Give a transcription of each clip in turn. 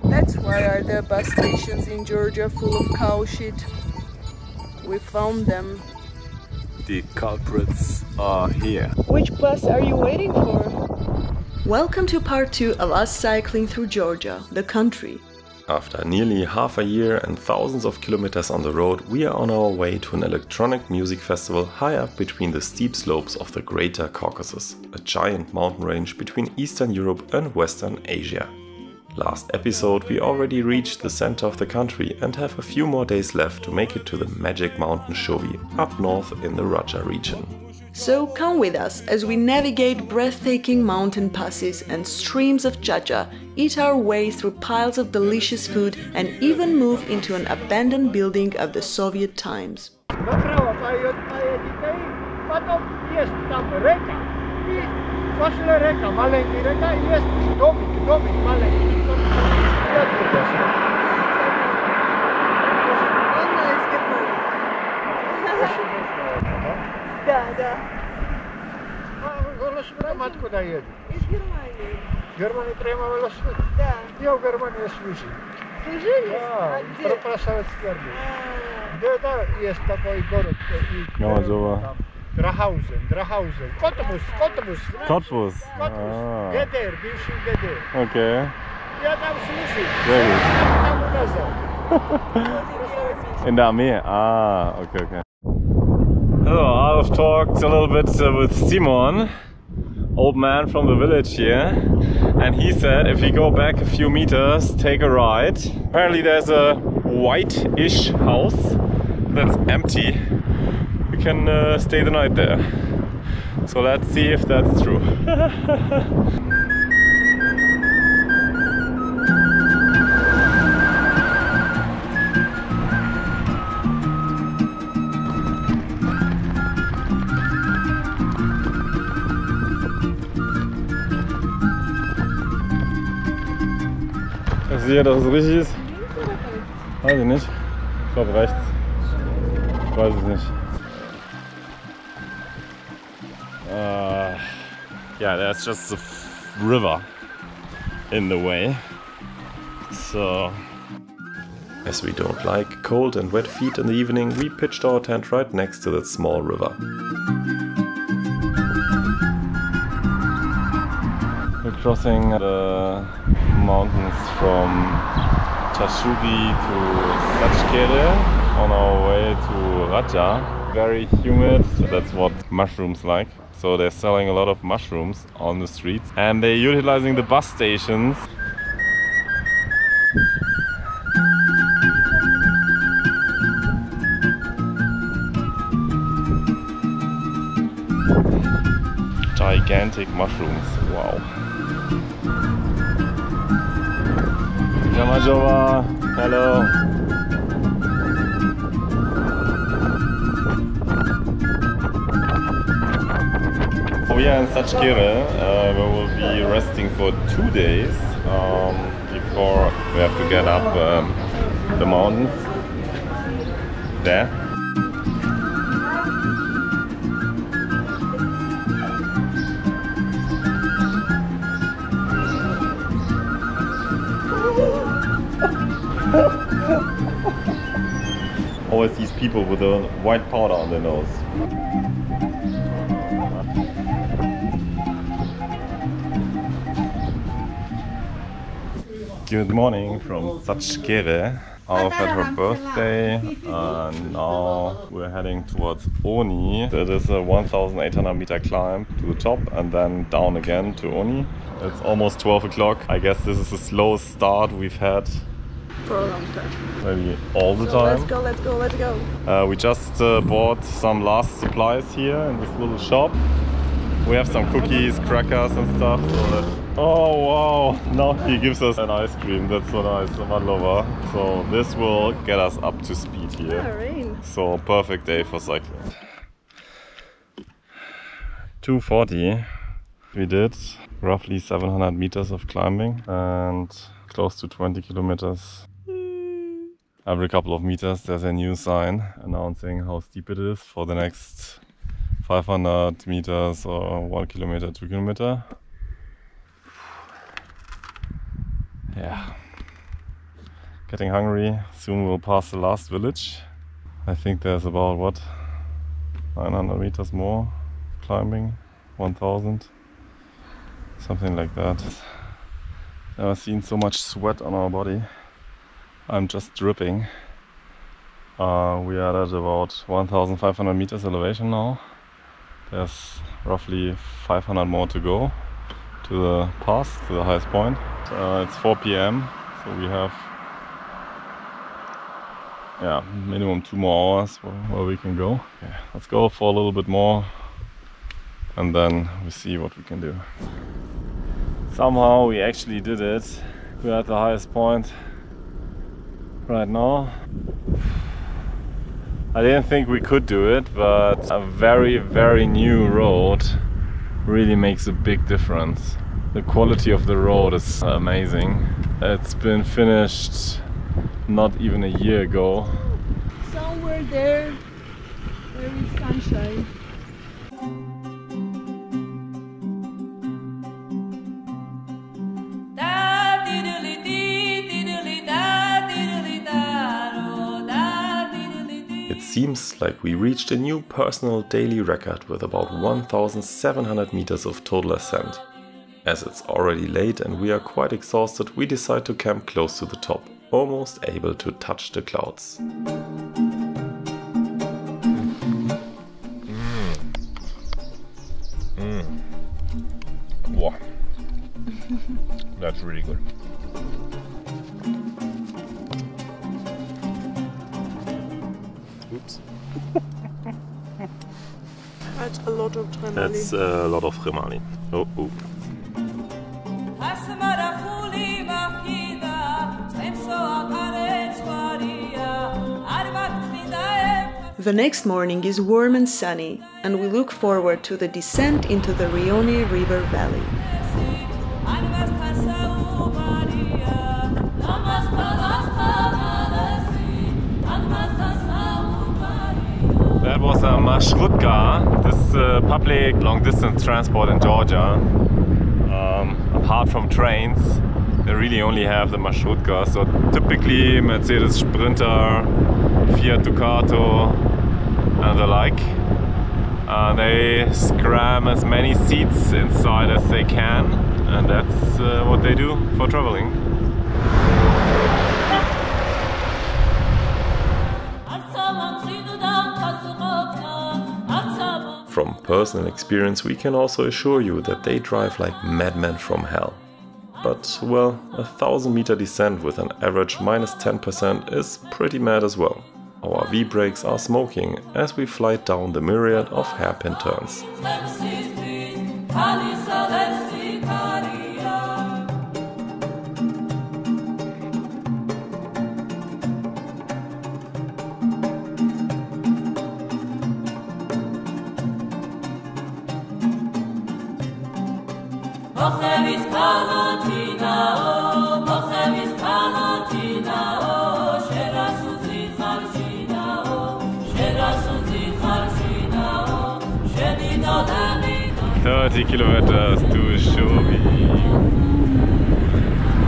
That's why are the bus stations in Georgia full of cow shit. We found them. The culprits are here. Which bus are you waiting for? Welcome to part 2 of us cycling through Georgia, the country. After nearly half a year and thousands of kilometers on the road, we are on our way to an electronic music festival high up between the steep slopes of the Greater Caucasus, a giant mountain range between Eastern Europe and Western Asia. Last episode we already reached the center of the country and have a few more days left to make it to the magic mountain Shovi, up north in the Raja region. So come with us as we navigate breathtaking mountain passes and streams of chacha, eat our way through piles of delicious food and even move into an abandoned building of the Soviet times. Да. Велосипедом откуда едет? Из Германии. В Германии прямо велосипед? Да. Я в Германии служил. Служили? Да, про советские армии. Где-то есть такой город. Драхаузен. Котбус. ГДР, бывший ГДР. Okay. Я там служил. Sehr gut. In der Armee? Ah, okay. So, I've talked a little bit with Simon, old man from the village here, and he said if we go back a few meters, take a ride. Apparently there's a white-ish house that's empty. We can stay the night there. So let's see if that's true. Ich sehe, dass es richtig ist. Weiß ich nicht. Ich glaube rechts. Ich weiß es nicht. Yeah, there's just a river in the way. So, as we don't like cold and wet feet in the evening, we pitched our tent right next to that small river. We're crossing the mountains from Tashugi to Sachkere on our way to Raja. Very humid, that's what mushrooms like. So they're selling a lot of mushrooms on the streets and they're utilizing the bus stations. Gigantic mushrooms, wow. Yamajova, hello. We are in Sachkere, where we'll be resting for 2 days before we have to get up the mountains there. Always these people with the white powder on their nose. Good morning from Sachkere. Arev had her birthday and now we're heading towards Oni. It is a 1,800 meter climb to the top and then down again to Oni. It's almost 12 o'clock. I guess this is the slowest start we've had For a long time. maybe all the time. Let's go. We just bought some last supplies here in this little shop. We have some cookies, crackers and stuff. So that... Oh wow! Now he gives us an ice cream. That's so nice, Madlova. So this will get us up to speed here. Yeah, rain. So perfect day for cycling. 240. We did roughly 700 meters of climbing and close to 20 kilometers. Every couple of meters there's a new sign announcing how steep it is for the next 500 meters or 1 kilometer, 2 kilometer. Yeah. Getting hungry. Soon we'll pass the last village. I think there's about, what, 900 meters more climbing, 1000, something like that. Never seen so much sweat on our body. I'm just dripping. We are at about 1500 meters elevation now. There's roughly 500 more to go to the pass, to the highest point. It's 4 p.m. so we have minimum 2 more hours where we can go. Yeah, let's go for a little bit more and then we see what we can do. Somehow we actually did it. We're at the highest point right now. I didn't think we could do it, but a very, very new road really makes a big difference. The quality of the road is amazing. It's been finished not even a year ago. Somewhere there is sunshine. It seems like we reached a new personal daily record with about 1700 meters of total ascent. As it's already late and we are quite exhausted, we decide to camp close to the top, almost able to touch the clouds. Wow, that's really good. Oops. That's a lot of tremoli. That's a lot of tremoli. Oh, oh. The next morning is warm and sunny, and we look forward to the descent into the Rioni River valley. That was a marshrutka, this public long-distance transport in Georgia. Apart from trains, they really only have the marshrutka. So typically Mercedes Sprinter, Fiat Ducato and the like. They scram as many seats inside as they can, and that's what they do for traveling. From personal experience, we can also assure you that they drive like madmen from hell. But, well, 1000-meter descent with an average -10% is pretty mad as well. Our V-brakes are smoking as we fly down the myriad of hairpin turns. Kilometers to Shobi.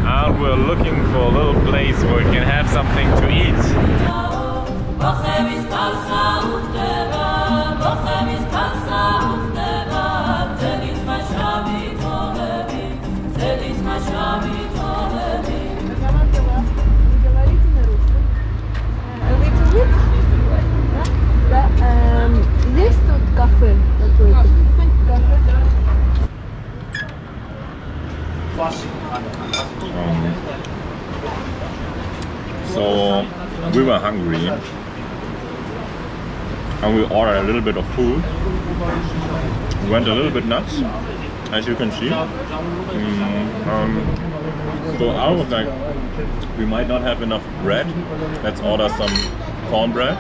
And we're looking for a little place where we can have something to eat. Есть тут кафе какое-то? So we were hungry and we ordered a little bit of food. We went a little bit nuts, as you can see. So I was like, we might not have enough bread. Let's order some cornbread.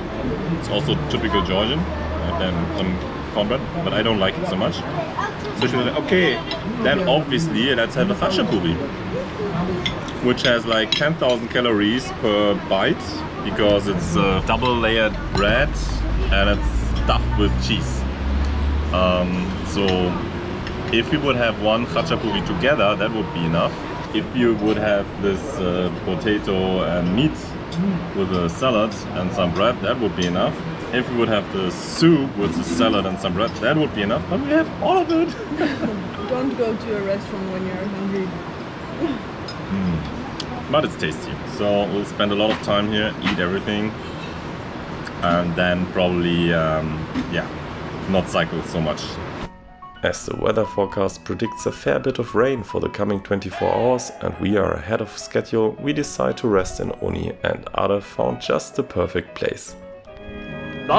It's also typical Georgian, and then some cornbread, but I don't like it so much. So she was like, okay, then obviously let's have a khachapuri, which has like 10,000 calories per bite because it's double layered bread and it's stuffed with cheese. So if we would have one khachapuri together, that would be enough. if you would have this potato and meat with a salad and some bread, that would be enough. If we would have the soup with the salad and some bread, that would be enough. But we have all of it. Don't go to a restaurant when you're hungry. But it's tasty. So we'll spend a lot of time here, eat everything, and then probably, not cycle so much. As the weather forecast predicts a fair bit of rain for the coming 24 hours and we are ahead of schedule, we decide to rest in Oni, and Arev found just the perfect place. So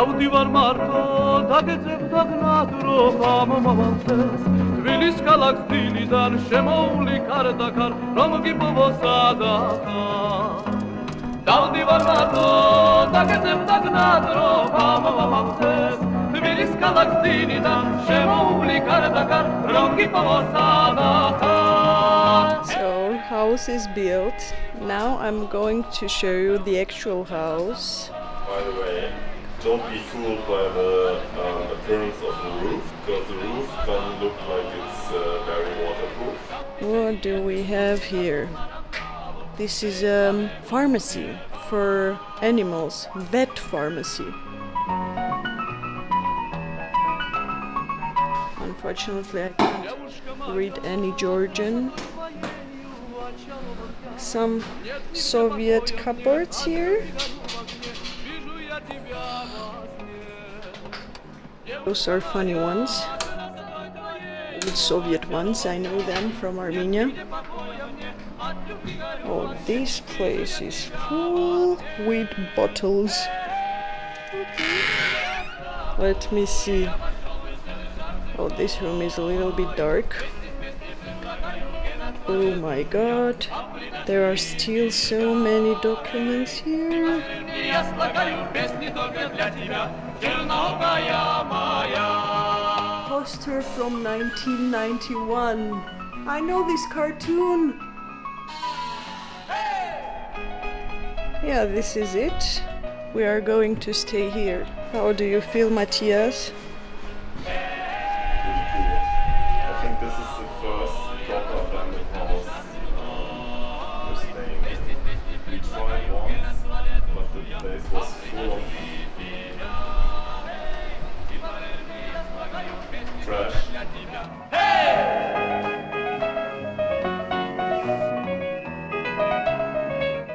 our house is built. Now I'm going to show you the actual house. By the way, don't be fooled by the appearance of the roof, because the roof doesn't look like it's very waterproof. What do we have here? This is a pharmacy for animals, vet pharmacy. Unfortunately, I can't read any Georgian. Some Soviet cupboards here. Those are funny ones. Old Soviet ones, I know them from Armenia. Oh, this place is full with bottles. Okay. Let me see. Oh, this room is a little bit dark. Oh my god. There are still so many documents here. Poster from 1991. I know this cartoon. Yeah, this is it. We are going to stay here. How do you feel, Mathias? I think this is the first proper abandoned house we're staying in. We tried once, but the place was full of trash.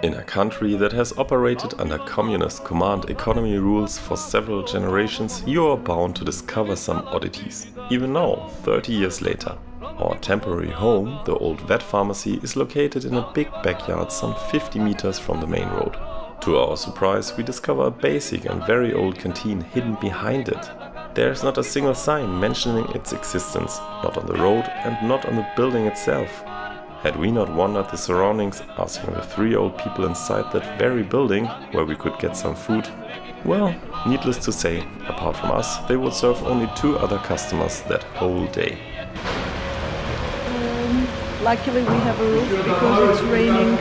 In a country that has operated under communist command economy rules for several generations, you are bound to discover some oddities. Even now, 30 years later. Our temporary home, the old vet pharmacy, is located in a big backyard some 50 meters from the main road. To our surprise, we discover a basic and very old canteen hidden behind it. There is not a single sign mentioning its existence, not on the road and not on the building itself. Had we not wandered the surroundings, asking the 3 old people inside that very building where we could get some food? Well, needless to say, apart from us, they would serve only 2 other customers that whole day. Luckily we have a roof because it's raining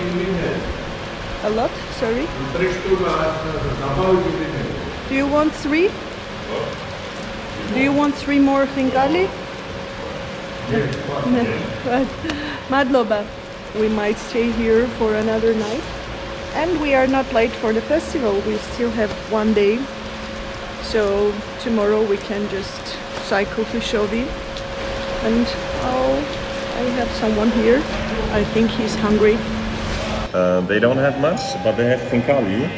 a lot, sorry. Do you want 3? Do you want 3 more fingali? Madloba. We might stay here for another night. And we are not late for the festival, we still have 1 day. So tomorrow we can just cycle to Shovi. And I have someone here. I think he's hungry. They don't have much, but they have finkali,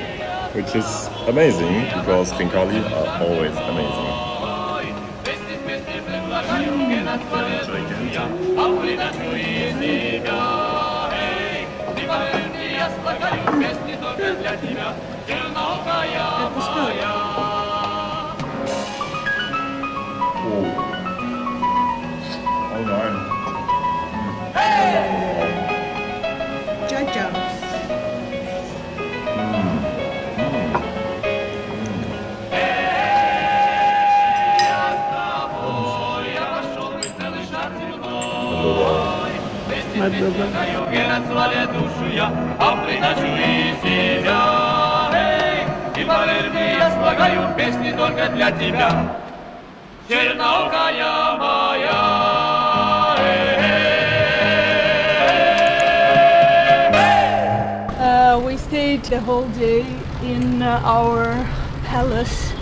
which is amazing, because finkali are always amazing. Oh nein. Jaja. stayed the whole day in our palace.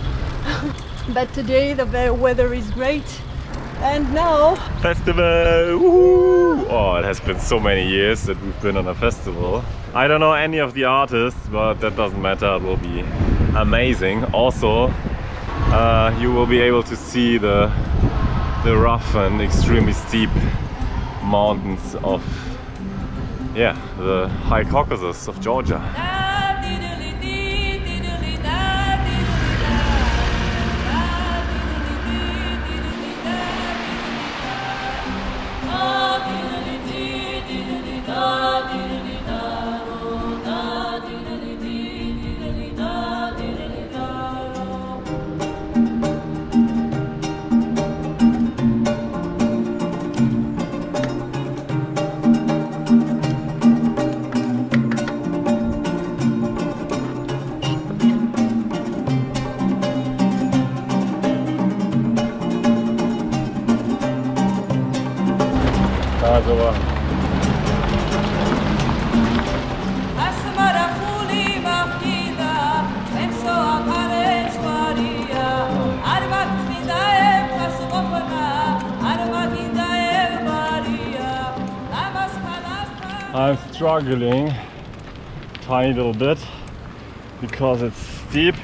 But today the weather is great. And now... Festival! Woo! Oh, it has been so many years that we've been on a festival. I don't know any of the artists, but that doesn't matter. It will be amazing. Also, you will be able to see the rough and extremely steep mountains of the High Caucasus of Georgia. I'm struggling a tiny little bit because it's steep,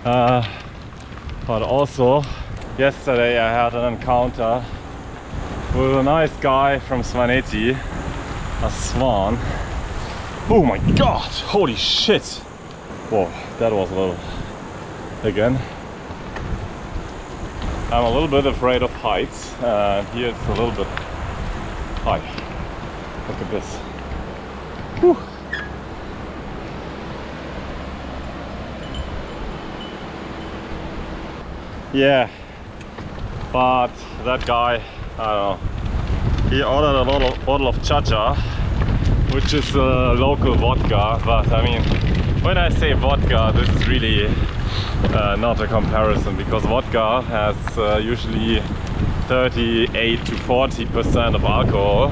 but also yesterday I had an encounter with a nice guy from Svaneti, a swan. Oh my god, holy shit! Whoa, that was a little... Again, I'm a little bit afraid of heights, and here it's a little bit high. Look at this. Whew. Yeah, but that guy, I don't know, he ordered a bottle of chacha, which is a local vodka, but I mean, when I say vodka, this is really not a comparison, because vodka has usually 38 to 40% of alcohol.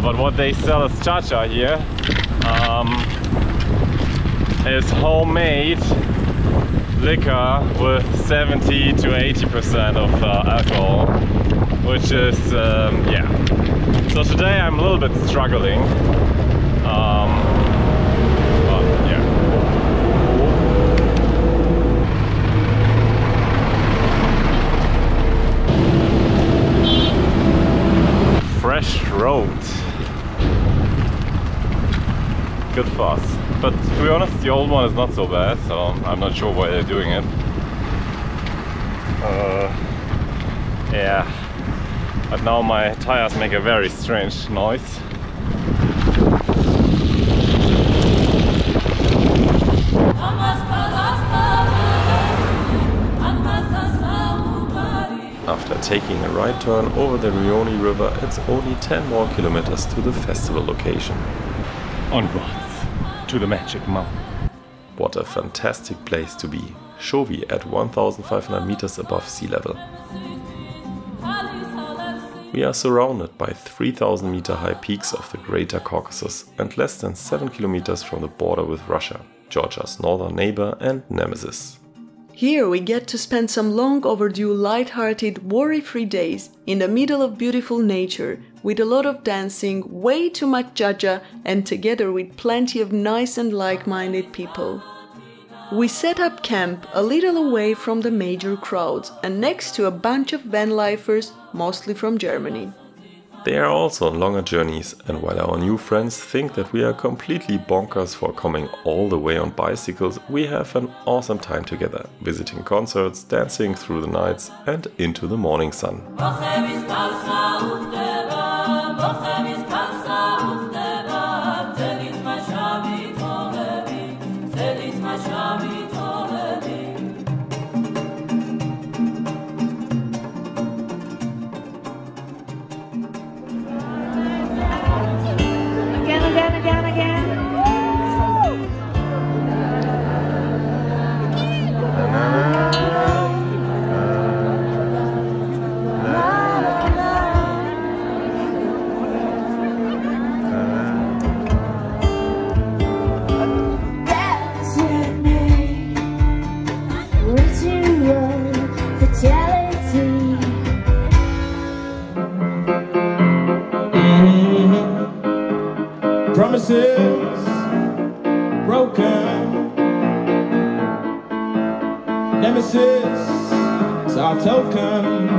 But what they sell as chacha here is homemade liquor with 70 to 80% of alcohol, which is, yeah. So today I'm a little bit struggling. But yeah. Fresh road. Good for us. But to be honest, the old one is not so bad, so I'm not sure why they're doing it. Yeah. But now my tires make a very strange noise. After taking a right turn over the Rioni River, it's only 10 more kilometers to the festival location. Onwards to the Magic Mountain. What a fantastic place to be. Shovi at 1500 meters above sea level. We are surrounded by 3000 meter high peaks of the Greater Caucasus and less than 7 kilometers from the border with Russia, Georgia's northern neighbor and nemesis. Here we get to spend some long overdue, light-hearted, worry-free days in the middle of beautiful nature, with a lot of dancing, way too much jaja, and together with plenty of nice and like-minded people. We set up camp a little away from the major crowds and next to a bunch of van lifers, mostly from Germany. They are also on longer journeys, and while our new friends think that we are completely bonkers for coming all the way on bicycles, we have an awesome time together, visiting concerts, dancing through the nights and into the morning sun. Promises broken. Nemesis is our token.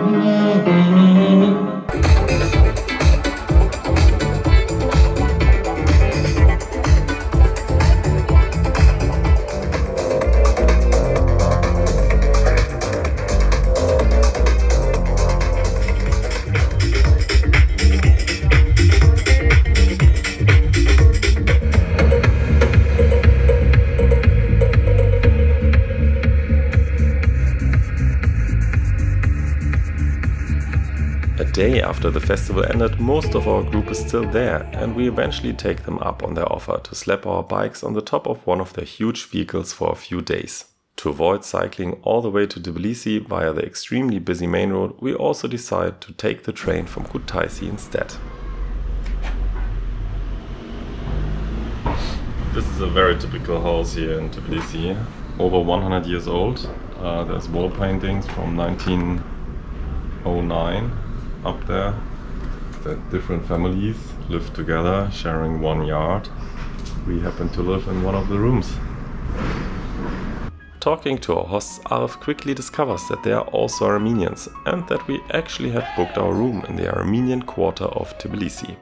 A day after the festival ended, most of our group is still there, and we eventually take them up on their offer to slap our bikes on the top of one of their huge vehicles for a few days. To avoid cycling all the way to Tbilisi via the extremely busy main road, we also decide to take the train from Kutaisi instead. This is a very typical house here in Tbilisi, over 100 years old. There's wall paintings from 1909 up there. That different families live together, sharing one yard. We happen to live in one of the rooms. Talking to our hosts, Arev quickly discovers that they are also Armenians and that we actually had booked our room in the Armenian quarter of Tbilisi.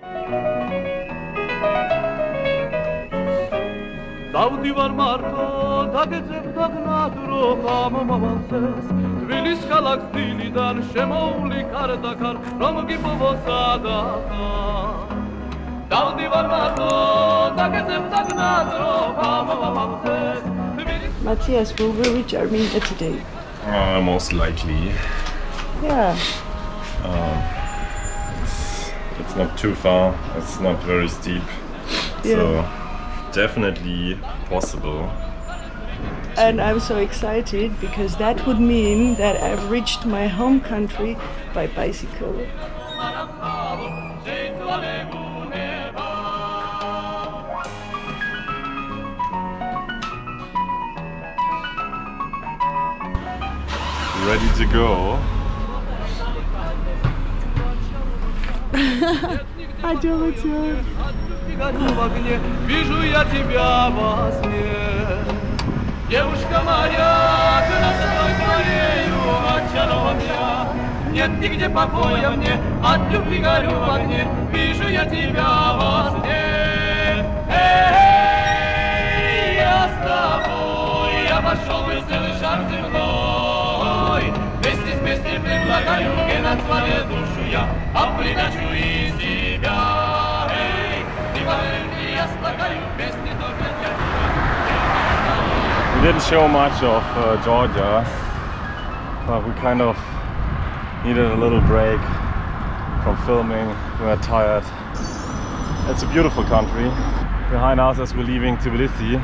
Mathias, will we reach Armenia today? Most likely. Yeah. It's not too far, it's not very steep, so definitely possible. And I'm so excited because that would mean that I've reached my home country by bicycle. Ready to go. Adieu, Mathias. Вижу я тебя во сне, девушка моя, красотой твоею очарован я. Нет нигде покоя мне, от любви горю в огне, вижу я тебя во сне. Эй, я с тобой, я пошел в веселый шар земной. Вместе с песней предлагаю, генат свале душу я, а придачу из тебя. We didn't show much of Georgia, but we kind of needed a little break from filming. We were tired. It's a beautiful country. Behind us, as we're leaving Tbilisi,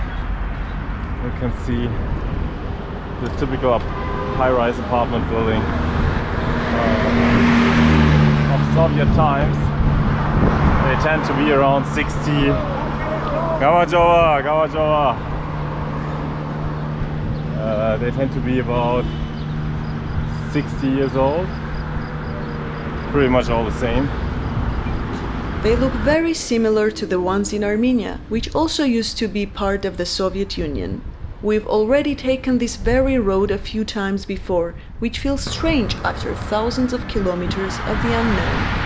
you can see the typical high-rise apartment building of Soviet times. They tend to be around 60. Gavajova, Gavajova. They tend to be about 60 years old. Pretty much all the same. They look very similar to the ones in Armenia, which also used to be part of the Soviet Union. We've already taken this very road a few times before, which feels strange after thousands of kilometers of the unknown.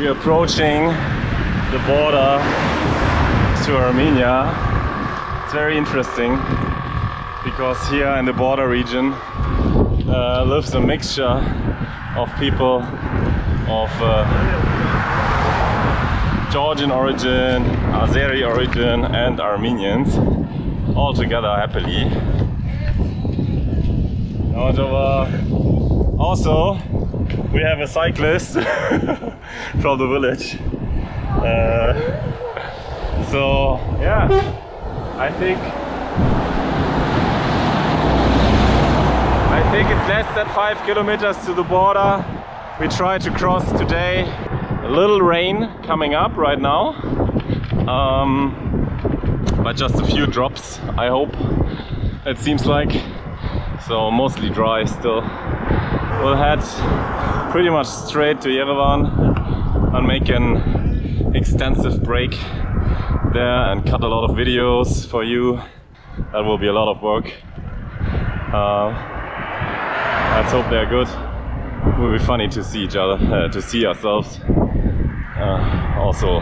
we're approaching the border to Armenia. It's very interesting because here in the border region lives a mixture of people of Georgian origin, Azeri origin and Armenians all together happily. Also, we have a cyclist from the village. So yeah, I think it's less than 5 kilometers to the border. We try to cross today. A little rain coming up right now, but just a few drops, I hope. It seems like. So mostly dry still. We'll head pretty much straight to Yerevan and make an extensive break there and cut a lot of videos for you. That will be a lot of work. Let's hope they're good. It will be funny to see each other, to see ourselves. Also,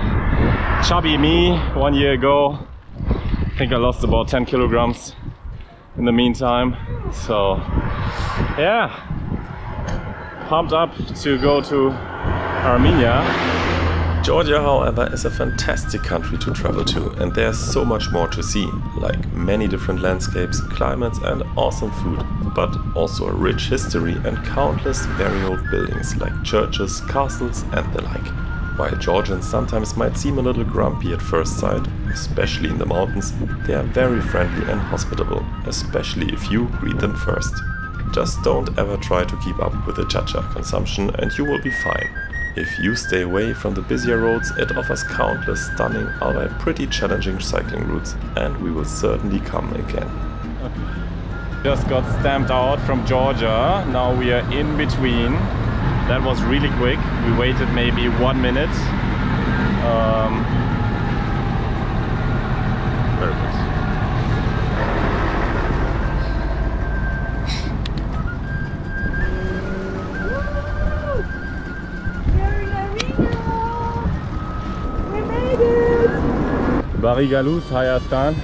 chubby me 1 year ago. I think I lost about 10 kilograms in the meantime. So yeah, pumped up to go to Armenia. Georgia, however, is a fantastic country to travel to, and there's so much more to see, like many different landscapes, climates and awesome food, but also a rich history and countless very old buildings like churches, castles and the like. While Georgians sometimes might seem a little grumpy at first sight, especially in the mountains, they are very friendly and hospitable, especially if you greet them first. Just don't ever try to keep up with the chacha consumption and you will be fine. If you stay away from the busier roads, it offers countless stunning, albeit pretty challenging cycling routes, and we will certainly come again. Okay. Just got stamped out from Georgia, now we are in between. That was really quick, we waited maybe 1 minute. Very good. Barigalus, Hayastan.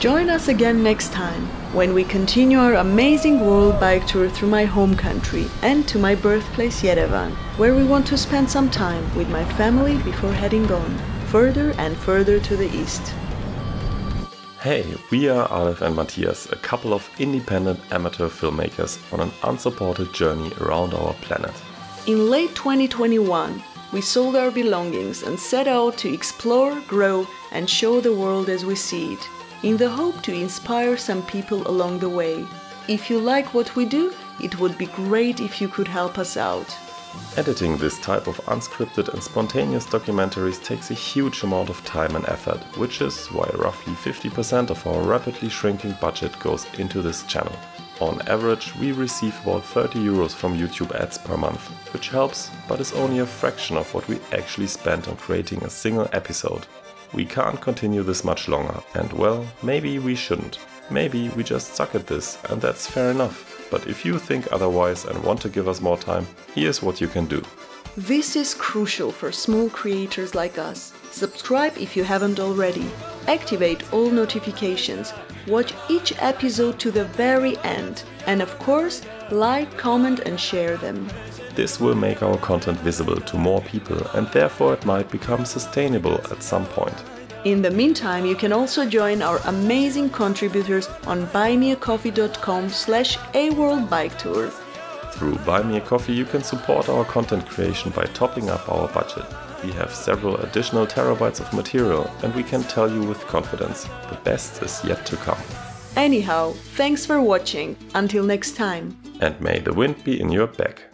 Join us again next time when we continue our amazing world bike tour through my home country and to my birthplace Yerevan, where we want to spend some time with my family before heading on further and further to the east. Hey, we are Arev and Mathias, a couple of independent amateur filmmakers on an unsupported journey around our planet. In late 2021, we sold our belongings and set out to explore, grow and show the world as we see it, in the hope to inspire some people along the way. If you like what we do, it would be great if you could help us out. Editing this type of unscripted and spontaneous documentaries takes a huge amount of time and effort, which is why roughly 50% of our rapidly shrinking budget goes into this channel. On average, we receive about 30 euros from YouTube ads per month, which helps, but is only a fraction of what we actually spend on creating a single episode. We can't continue this much longer, and well, maybe we shouldn't. Maybe we just suck at this, and that's fair enough. But if you think otherwise and want to give us more time, here's what you can do. This is crucial for small creators like us. Subscribe if you haven't already. Activate all notifications. Watch each episode to the very end. And of course, like, comment and share them. This will make our content visible to more people and therefore it might become sustainable at some point. In the meantime, you can also join our amazing contributors on buymeacoffee.com/aworldbiketour. Through Buy Me a Coffee you can support our content creation by topping up our budget. We have several additional terabytes of material and we can tell you with confidence, the best is yet to come. Anyhow, thanks for watching. Until next time. And may the wind be in your back.